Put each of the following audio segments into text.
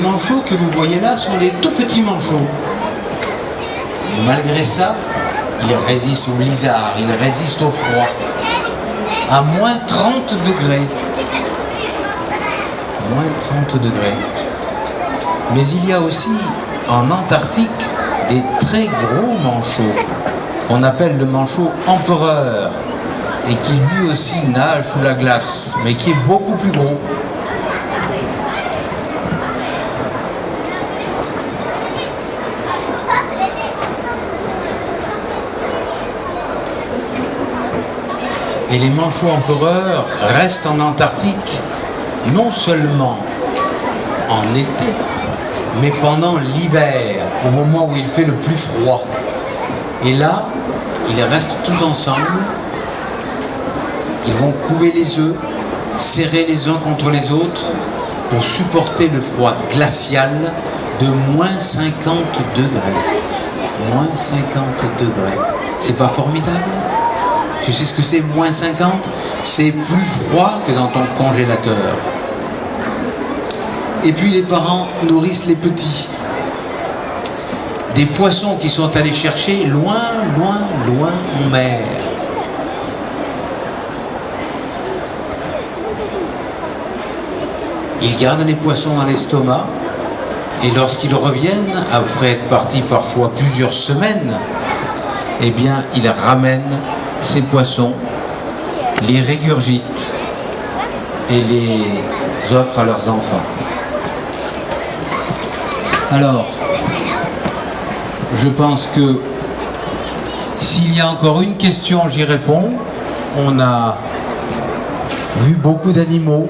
manchots que vous voyez là sont des tout petits manchots. Malgré ça, ils résistent au blizzard, ils résistent au froid. À moins 30 degrés. Moins 30 degrés. Mais il y a aussi en Antarctique des très gros manchots qu'on appelle le manchot empereur et qui lui aussi nage sous la glace, mais qui est beaucoup plus gros. Et les manchots empereurs restent en Antarctique non seulement en été, mais pendant l'hiver, au moment où il fait le plus froid. Et là, ils restent tous ensemble, ils vont couver les œufs, serrer les uns contre les autres, pour supporter le froid glacial de moins 50 degrés. Moins 50 degrés. C'est pas formidable ? Tu sais ce que c'est, moins 50 ? C'est plus froid que dans ton congélateur. Et puis les parents nourrissent les petits. Des poissons qui sont allés chercher loin, loin, loin en mer. Ils gardent les poissons dans l'estomac et lorsqu'ils reviennent, après être partis parfois plusieurs semaines, eh bien, ils ramènent ces poissons, les régurgitent et les offrent à leurs enfants. Alors, je pense que s'il y a encore une question, j'y réponds. On a vu beaucoup d'animaux,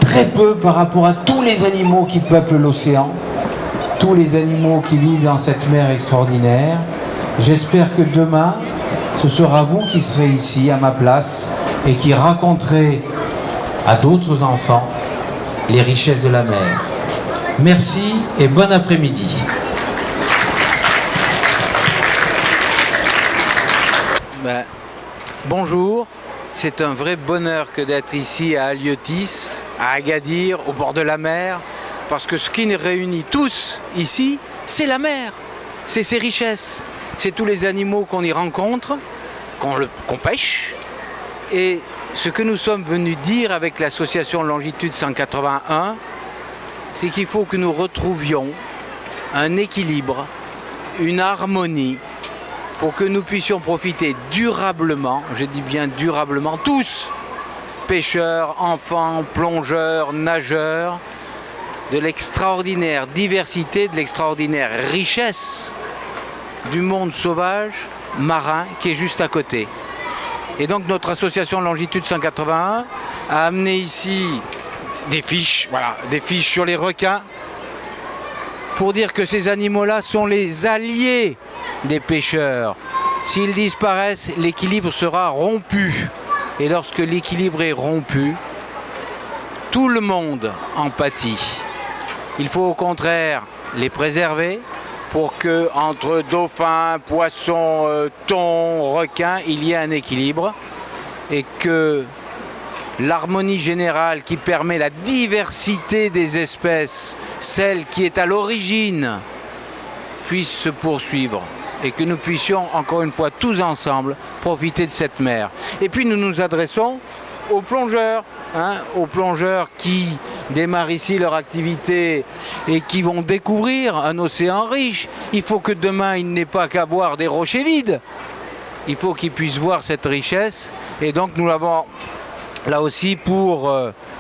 très peu par rapport à tous les animaux qui peuplent l'océan, tous les animaux qui vivent dans cette mer extraordinaire. J'espère que demain, ce sera vous qui serez ici à ma place et qui raconterez à d'autres enfants les richesses de la mer. Merci et bon après-midi. Bonjour, c'est un vrai bonheur que d'être ici à Haliotis, à Agadir, au bord de la mer, parce que ce qui nous réunit tous ici, c'est la mer, c'est ses richesses, c'est tous les animaux qu'on y rencontre, qu'on pêche, et ce que nous sommes venus dire avec l'association Longitude 181, c'est qu'il faut que nous retrouvions un équilibre, une harmonie, pour que nous puissions profiter durablement, je dis bien durablement, tous, pêcheurs, enfants, plongeurs, nageurs, de l'extraordinaire diversité, de l'extraordinaire richesse du monde sauvage, marin, qui est juste à côté. Et donc notre association Longitude 181 a amené ici des fiches, voilà, des fiches sur les requins, pour dire que ces animaux-là sont les alliés des pêcheurs. S'ils disparaissent, l'équilibre sera rompu. Et lorsque l'équilibre est rompu, tout le monde en pâtit. Il faut au contraire les préserver pour que entre dauphins, poissons, thons, requins, il y ait un équilibre et que l'harmonie générale qui permet la diversité des espèces, celle qui est à l'origine, puisse se poursuivre et que nous puissions encore une fois tous ensemble profiter de cette mer. Et puis nous nous adressons aux plongeurs, aux plongeurs qui démarrent ici leur activité et qui vont découvrir un océan riche. Il faut que demain ils n'aient pas qu'à voir des rochers vides. Il faut qu'ils puissent voir cette richesse et donc nous l'avons là aussi pour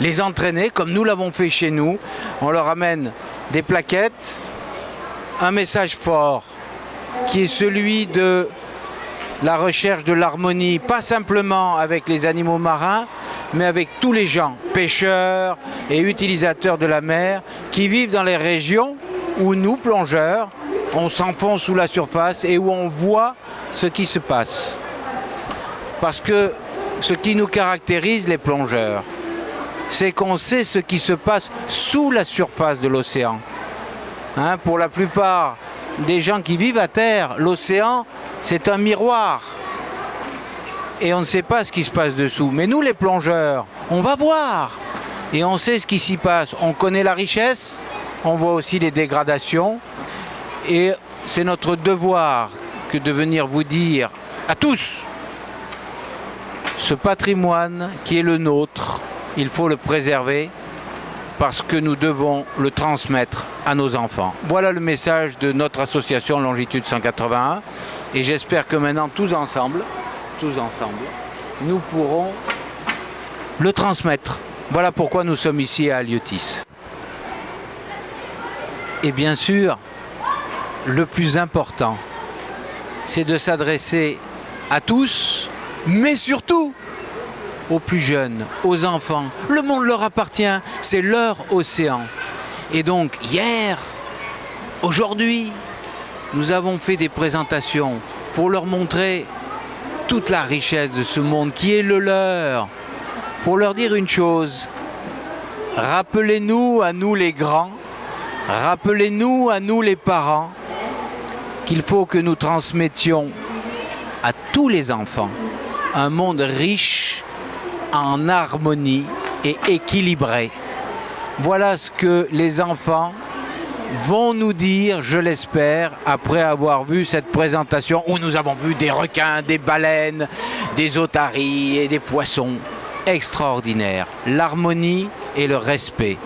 les entraîner comme nous l'avons fait chez nous. On leur amène des plaquettes, un message fort qui est celui de la recherche de l'harmonie, pas simplement avec les animaux marins, mais avec tous les gens, pêcheurs et utilisateurs de la mer, qui vivent dans les régions où nous, plongeurs, on s'enfonce sous la surface et où on voit ce qui se passe. Parce que ce qui nous caractérise, les plongeurs, c'est qu'on sait ce qui se passe sous la surface de l'océan. Pour la plupart des gens qui vivent à terre, l'océan, c'est un miroir. Et on ne sait pas ce qui se passe dessous. Mais nous, les plongeurs, on va voir. Et on sait ce qui s'y passe. On connaît la richesse, on voit aussi les dégradations. Et c'est notre devoir que de venir vous dire à tous, ce patrimoine qui est le nôtre, il faut le préserver parce que nous devons le transmettre à nos enfants. Voilà le message de notre association Longitude 181 et j'espère que maintenant tous ensemble, nous pourrons le transmettre. Voilà pourquoi nous sommes ici à Haliotis. Et bien sûr, le plus important, c'est de s'adresser à tous, mais surtout aux plus jeunes, aux enfants. Le monde leur appartient, c'est leur océan. Et donc hier, aujourd'hui, nous avons fait des présentations pour leur montrer toute la richesse de ce monde qui est le leur. Pour leur dire une chose, rappelez-nous à nous les grands, rappelez-nous à nous les parents, qu'il faut que nous transmettions à tous les enfants un monde riche, en harmonie et équilibré. Voilà ce que les enfants vont nous dire, je l'espère, après avoir vu cette présentation où nous avons vu des requins, des baleines, des otaries et des poissons extraordinaires. L'harmonie et le respect.